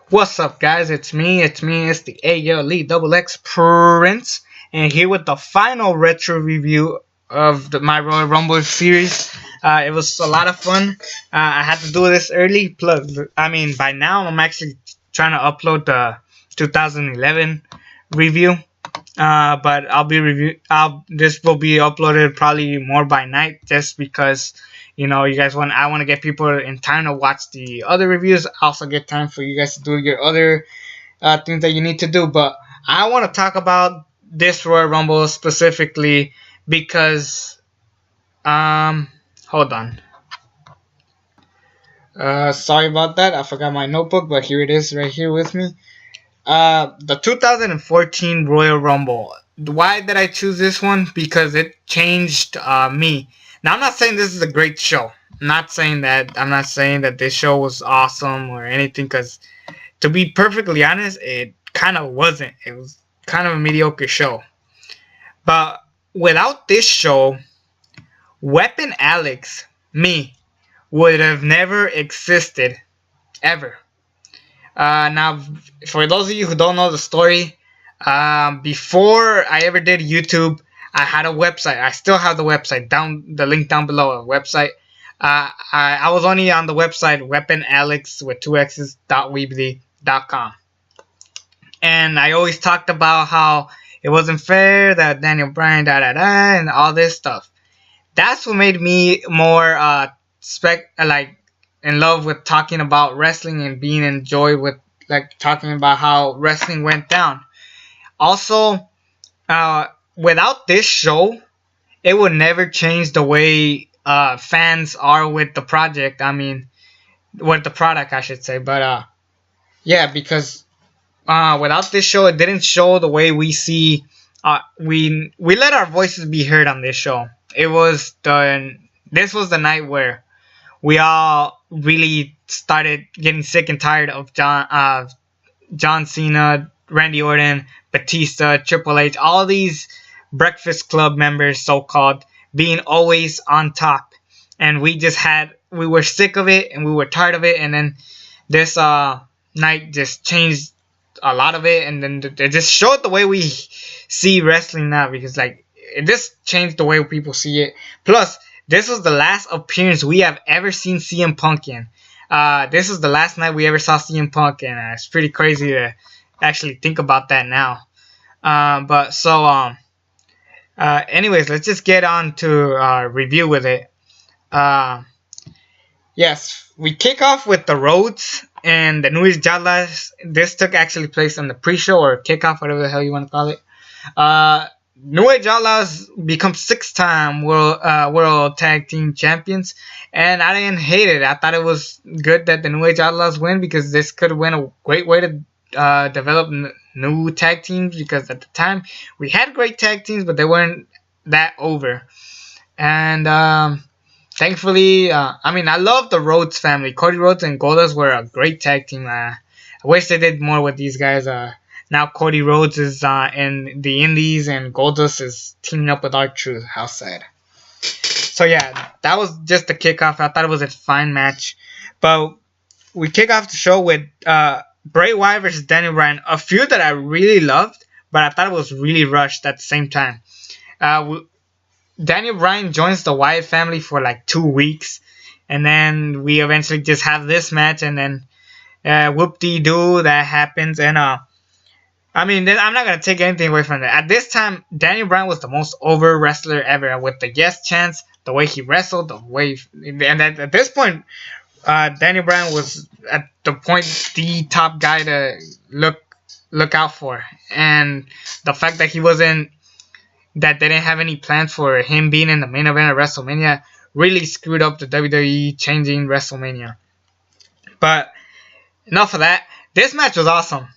What's up, guys? It's me. It's the ALE Double X Prince, and here with the final retro review of my Royal Rumble series. It was a lot of fun. I had to do this early. Plus, by now I'm actually trying to upload the 2011 review. But this will be uploaded probably more by night, just because you guys I want to get people in time to watch the other reviews. Also get time for you guys to do your other things that you need to do. But I want to talk about this Royal Rumble specifically because hold on. Sorry about that. I forgot my notebook, but here it is right here with me. The 2014 Royal Rumble. Why did I choose this one? Because it changed me. Now, I'm not saying this is a great show. I'm not saying that this show was awesome or anything, because to be perfectly honest, it kind of wasn't. It was kind of a mediocre show. But without this show, Weapon Alex, me, would have never existed. Ever. Now, for those of you who don't know the story, before I ever did YouTube, I had a website. I still have the website. The link down below, a website. I was only on the website weaponalex with 2x's.weebly.com. And I always talked about how it wasn't fair that Daniel Bryan and all this stuff. That's what made me more in love with talking about wrestling and being enjoyed with talking about how wrestling went down. Also, without this show, it would never change the way fans are with the project. With the product, I should say. But yeah, because without this show, it didn't show the way we see. We let our voices be heard on this show. This was the night where we all really started getting sick and tired of John Cena, Randy Orton, Batista, Triple H, all these Breakfast Club members, so-called, being always on top. And we were sick of it, and we were tired of it. And then this night just changed a lot of it, and then it just showed the way we see wrestling now, because it just changed the way people see it. Plus, this was the last appearance we have ever seen CM Punk in. This was the last night we ever saw CM Punk, and it's pretty crazy to actually think about that now. Anyways, let's just get on to review with it. Yes, we kick off with the Rhodes and the New Age Jalas. This took actually place on the pre-show or kickoff, whatever the hell you want to call it. New Age Outlaws become 6-time world tag team champions, and I didn't hate it. I thought it was good that the New Age Outlaws win, because this could have been a great way to develop new tag teams, because at the time we had great tag teams, but they weren't that over. And thankfully, I love the Rhodes family. Cody Rhodes and Goldust were a great tag team. I wish they did more with these guys. Now Cody Rhodes is in the Indies, and Goldust is teaming up with R-Truth. How sad. So yeah, that was just the kickoff. I thought it was a fine match. But we kick off the show with Bray Wyatt versus Daniel Bryan. A feud that I really loved, but I thought it was really rushed at the same time. Daniel Bryan joins the Wyatt family for 2 weeks, and then we eventually just have this match, and then whoop-de-doo, that happens. And I'm not going to take anything away from that. At this time, Daniel Bryan was the most over wrestler ever, with the yes chants, the way he wrestled, and at this point, Daniel Bryan was at the point the top guy to look out for. And the fact that they didn't have any plans for him being in the main event of WrestleMania really screwed up the WWE changing WrestleMania. But enough of that. This match was awesome.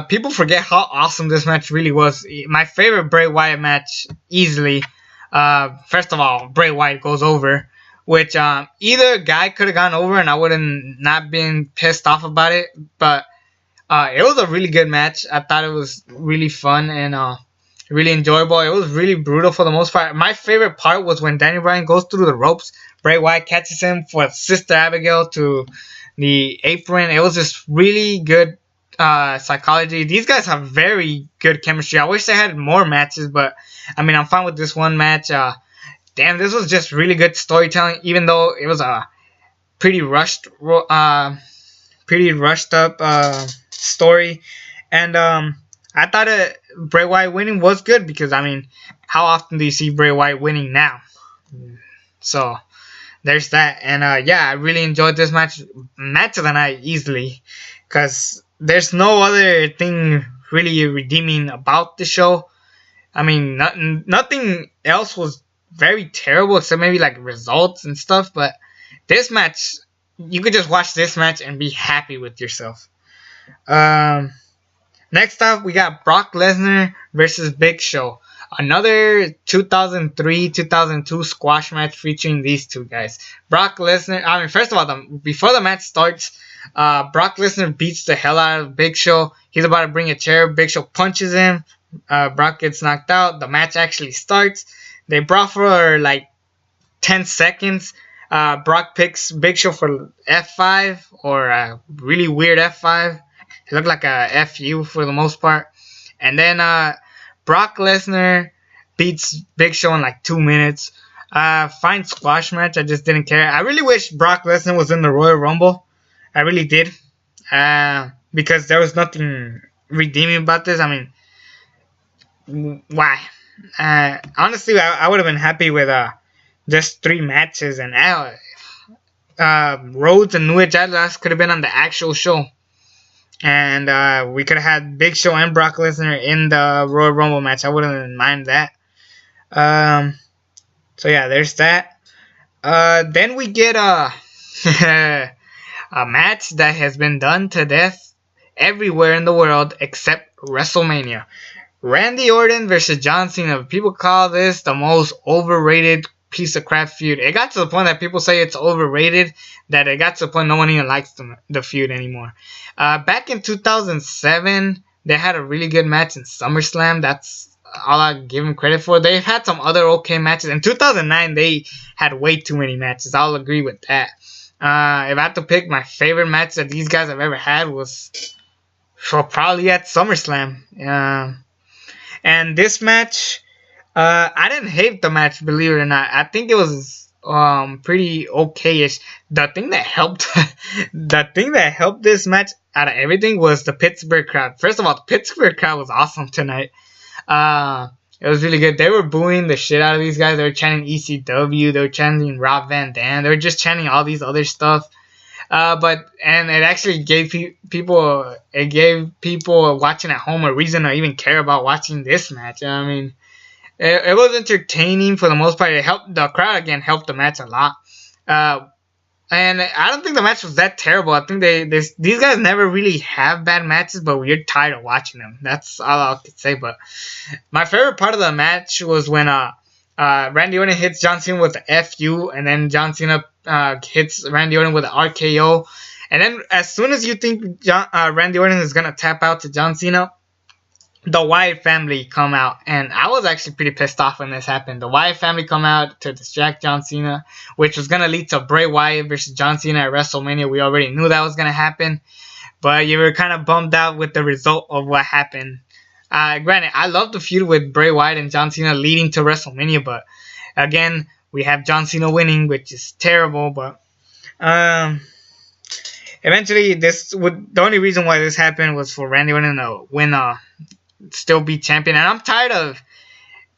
People forget how awesome this match really was. My favorite Bray Wyatt match, easily. First of all, Bray Wyatt goes over, which either guy could have gone over and I would have not been pissed off about it. But it was a really good match. I thought it was really fun and really enjoyable. It was really brutal for the most part. My favorite part was when Daniel Bryan goes through the ropes. Bray Wyatt catches him for Sister Abigail to the apron. It was just really good psychology. These guys have very good chemistry. I wish they had more matches, but I mean, I'm fine with this one match. Damn, this was just really good storytelling, even though it was a pretty rushed up story. And I thought Bray Wyatt winning was good because, I mean, how often do you see Bray Wyatt winning now? So there's that. And yeah, I really enjoyed this match of the night easily, because there's no other thing really redeeming about the show. I mean, nothing else was very terrible except maybe like results and stuff, but this match, you could just watch this match and be happy with yourself. Next up, we got Brock Lesnar versus Big Show. Another 2003-2002 squash match featuring these two guys. Brock Lesnar, I mean, first of all, before the match starts, Brock Lesnar beats the hell out of Big Show. He's about to bring a chair. Big Show punches him. Brock gets knocked out. The match actually starts. They brawl for like 10 seconds. Brock picks Big Show for F5, or a really weird F5. It looked like a FU for the most part. And then Brock Lesnar beats Big Show in like 2 minutes. Fine squash match. I just didn't care. I really wish Brock Lesnar was in the Royal Rumble. I really did. Because there was nothing redeeming about this. I mean, why? Honestly, I would have been happy with just 3 matches, and Rhodes and New Age Outlaws could have been on the actual show, and we could have had Big Show and Brock Lesnar in the Royal Rumble match. I wouldn't mind that. So yeah, there's that. Then we get a match that has been done to death everywhere in the world except WrestleMania. Randy Orton versus John Cena. People call this the most overrated piece of crap feud. It got to the point that people say it's overrated, that it got to the point no one even likes the feud anymore. Back in 2007, they had a really good match in SummerSlam. That's all I give them credit for. They've had some other okay matches. In 2009, they had way too many matches. I'll agree with that. If I had to pick, my favorite match that these guys have ever had was probably at SummerSlam. And this match, I didn't hate the match, believe it or not. I think it was pretty okay-ish. The thing that helped this match out of everything was the Pittsburgh crowd. First of all, the Pittsburgh crowd was awesome tonight. It was really good. They were booing the shit out of these guys. They were chanting ECW. They were chanting Rob Van Dam. They were just chanting all these other stuff. And it actually gave people watching at home a reason to even care about watching this match. I mean, it was entertaining for the most part. It helped the crowd again. Helped the match a lot. And I don't think the match was that terrible. I think these guys never really have bad matches, but we're tired of watching them. That's all I could say. But my favorite part of the match was when Randy Orton hits John Cena with the FU, and then John Cena hits Randy Orton with an RKO. And then as soon as you think Randy Orton is going to tap out to John Cena, the Wyatt family come out. And I was actually pretty pissed off when this happened. The Wyatt family come out to distract John Cena, which was going to lead to Bray Wyatt versus John Cena at WrestleMania. We already knew that was going to happen. But you were kind of bummed out with the result of what happened. Granted, I love the feud with Bray Wyatt and John Cena leading to WrestleMania, but again, we have John Cena winning, which is terrible. But eventually, the only reason why this happened was for Randy Orton to win, still be champion. And I'm tired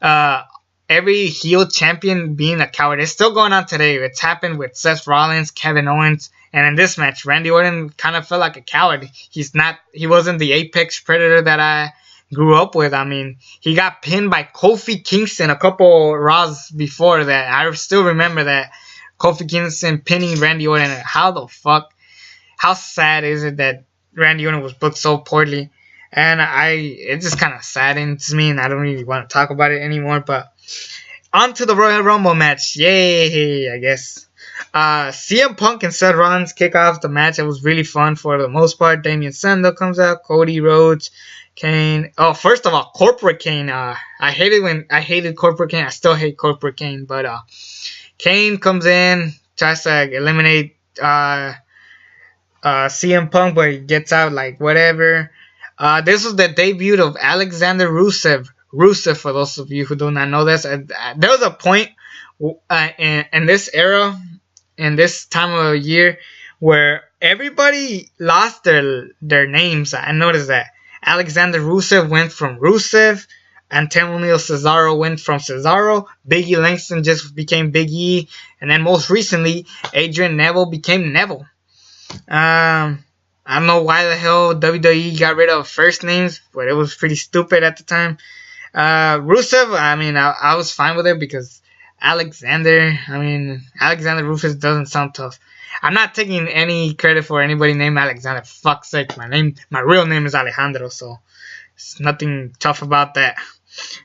of every heel champion being a coward. It's still going on today. It's happened with Seth Rollins, Kevin Owens. And in this match, Randy Orton kind of felt like a coward. He wasn't the apex predator that I grew up with. I mean, he got pinned by Kofi Kingston a couple Raws before that. I still remember that. Kofi Kingston pinning Randy Orton. How the fuck? How sad is it that Randy Orton was booked so poorly? And it just kind of saddens me, and I don't really want to talk about it anymore. But on to the Royal Rumble match. Yay, I guess. CM Punk and Seth Rollins kick off the match. It was really fun for the most part. Damian Sandow comes out. Cody Rhodes. Kane. Oh, first of all, Corporate Kane. I hated Corporate Kane. I still hate Corporate Kane. But Kane comes in, tries to eliminate CM Punk, but he gets out like whatever. This was the debut of Alexander Rusev. Rusev, for those of you who do not know this, there was a point in this era, in this time of year, where everybody lost their names. I noticed that Alexander Rusev went from Rusev. Antonio Cesaro went from Cesaro. Big E Langston just became Big E, and then most recently, Adrian Neville became Neville. I don't know why the hell WWE got rid of first names, but it was pretty stupid at the time. Rusev, I mean, I was fine with it because Alexander Rusev doesn't sound tough. I'm not taking any credit for anybody named Alexander. Fuck's sake, my real name is Alejandro, so it's nothing tough about that.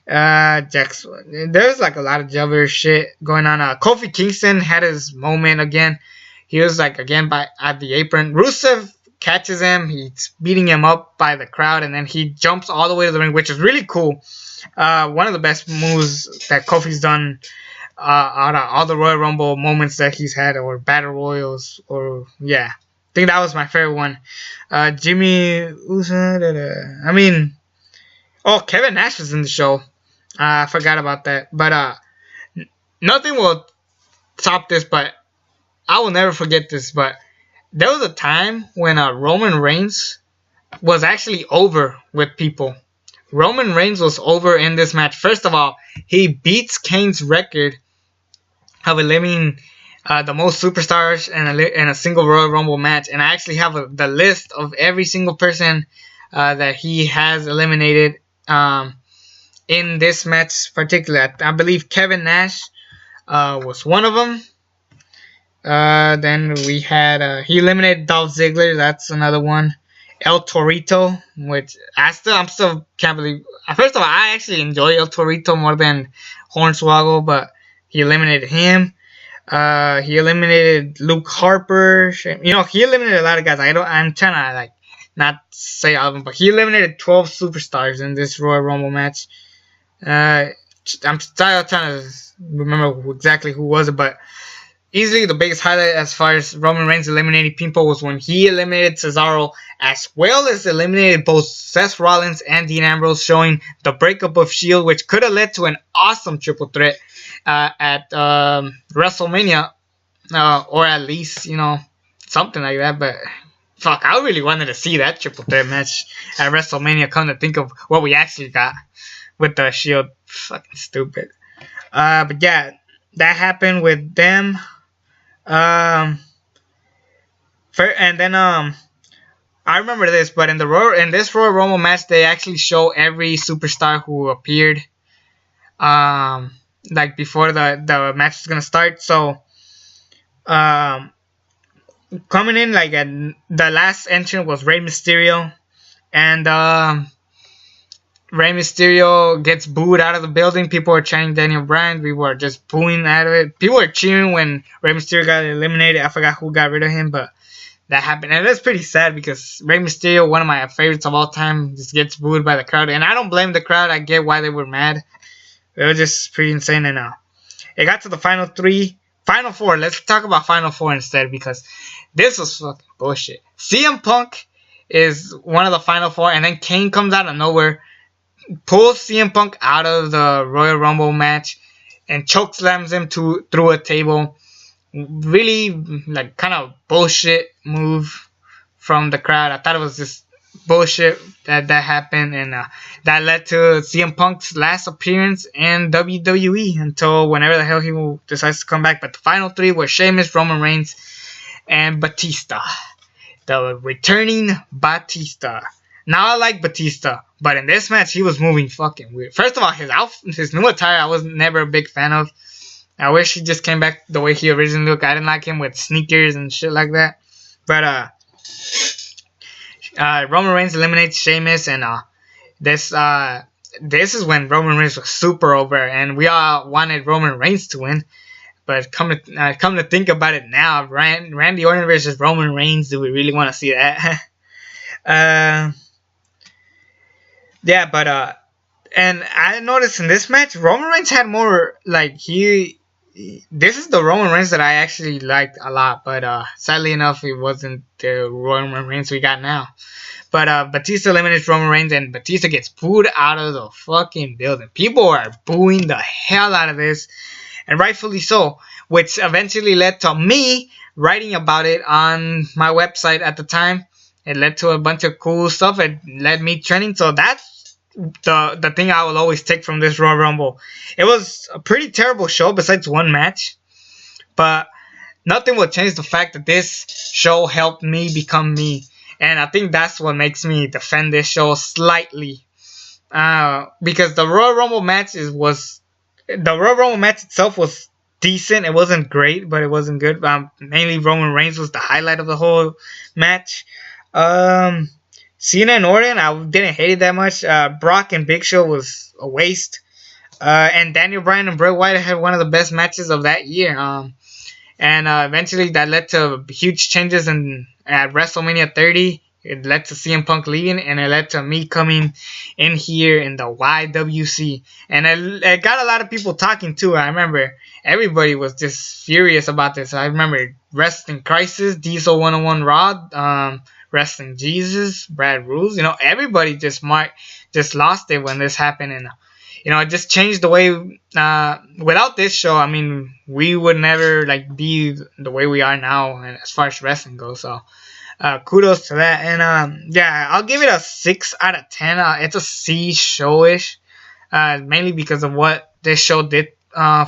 There's like a lot of jobber shit going on. Kofi Kingston had his moment again. He was like again at the apron. Rusev catches him. He's beating him up by the crowd, and then he jumps all the way to the ring, which is really cool. One of the best moves that Kofi's done out of all the Royal Rumble moments that he's had, or Battle Royals, or yeah. I think that was my favorite one. Jimmy Uso, Kevin Nash was in the show. I forgot about that. But nothing will top this, but I will never forget this. But there was a time when Roman Reigns was actually over with people. Roman Reigns was over in this match. First of all, he beats Kane's record of eliminating the most superstars in a single Royal Rumble match. And I actually have the list of every single person that he has eliminated in this match particular. I believe Kevin Nash was one of them. Then we had he eliminated Dolph Ziggler. That's another one. El Torito, which I'm still can't believe. First of all, I actually enjoy El Torito more than Hornswoggle, but he eliminated him. He eliminated Luke Harper. He eliminated a lot of guys. I'm trying to like not say all of them, but he eliminated 12 superstars in this Royal Rumble match. I'm still trying to remember exactly who was it, but easily the biggest highlight as far as Roman Reigns eliminating people was when he eliminated Cesaro, as well as eliminated both Seth Rollins and Dean Ambrose, showing the breakup of S.H.I.E.L.D., which could have led to an awesome triple threat at WrestleMania, or at least, something like that. But fuck, I really wanted to see that triple threat match at WrestleMania, come to think of what we actually got with the S.H.I.E.L.D. Fucking stupid. But yeah, that happened with them. And then I remember this, but in this Royal Rumble match, they actually show every superstar who appeared, like before the match is gonna start. So, coming in like at the last entrant was Rey Mysterio, and Rey Mysterio gets booed out of the building. People are chanting Daniel Bryan. People are just booing out of it. People are cheering when Rey Mysterio got eliminated. I forgot who got rid of him, but that happened. And that's pretty sad because Rey Mysterio, one of my favorites of all time, just gets booed by the crowd. And I don't blame the crowd. I get why they were mad. It was just pretty insane. And it got to the final four. Let's talk about final four instead, because this was fucking bullshit. CM Punk is one of the final four, and then Kane comes out of nowhere, pulls CM Punk out of the Royal Rumble match, and chokeslams him through a table. Really, like, kind of bullshit move from the crowd. I thought it was just bullshit that happened, and that led to CM Punk's last appearance in WWE until whenever the hell he decides to come back. But the final three were Sheamus, Roman Reigns, and Batista. The returning Batista. Now I like Batista, but in this match he was moving fucking weird. First of all, his new attire I was never a big fan of. I wish he just came back the way he originally looked. I didn't like him with sneakers and shit like that. But Roman Reigns eliminates Sheamus, and this is when Roman Reigns was super over, and we all wanted Roman Reigns to win. But come to think about it now, Randy Orton versus Roman Reigns, do we really want to see that? Yeah, but and I noticed in this match, Roman Reigns had more, like, he this is the Roman Reigns that I actually liked a lot, but sadly enough, it wasn't the Roman Reigns we got now. But Batista eliminates Roman Reigns, and Batista gets booed out of the fucking building. People are booing the hell out of this, and rightfully so, which eventually led to me writing about it on my website at the time. It led to a bunch of cool stuff. It led me trending, so that's the thing I will always take from this Royal Rumble. It was a pretty terrible show besides one match, but nothing will change the fact that this show helped me become me. And I think that's what makes me defend this show slightly. Because the Royal Rumble match itself was decent. It wasn't great, but it wasn't good. Mainly Roman Reigns was the highlight of the whole match. Cena and Orton, I didn't hate it that much. Brock and Big Show was a waste. And Daniel Bryan and Bray Wyatt had one of the best matches of that year. And eventually that led to huge changes at WrestleMania 30. It led to CM Punk leaving, and it led to me coming in here in the YWC. And it got a lot of people talking too. I remember everybody was just furious about this. I remember Wrestling Crisis, Diesel 101 Raw, Wrestling Jesus, Brad Rules. Everybody just lost it when this happened, and it just changed the way. Without this show, I mean, we would never be the way we are now, and as far as wrestling goes. So, kudos to that. And yeah, I'll give it a 6 out of 10. It's a C showish, mainly because of what this show did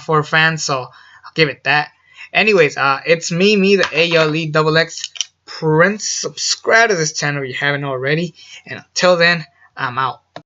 for fans. So I'll give it that. Anyways, it's me, the ALE Prince. Subscribe to this channel if you haven't already. And until then, I'm out.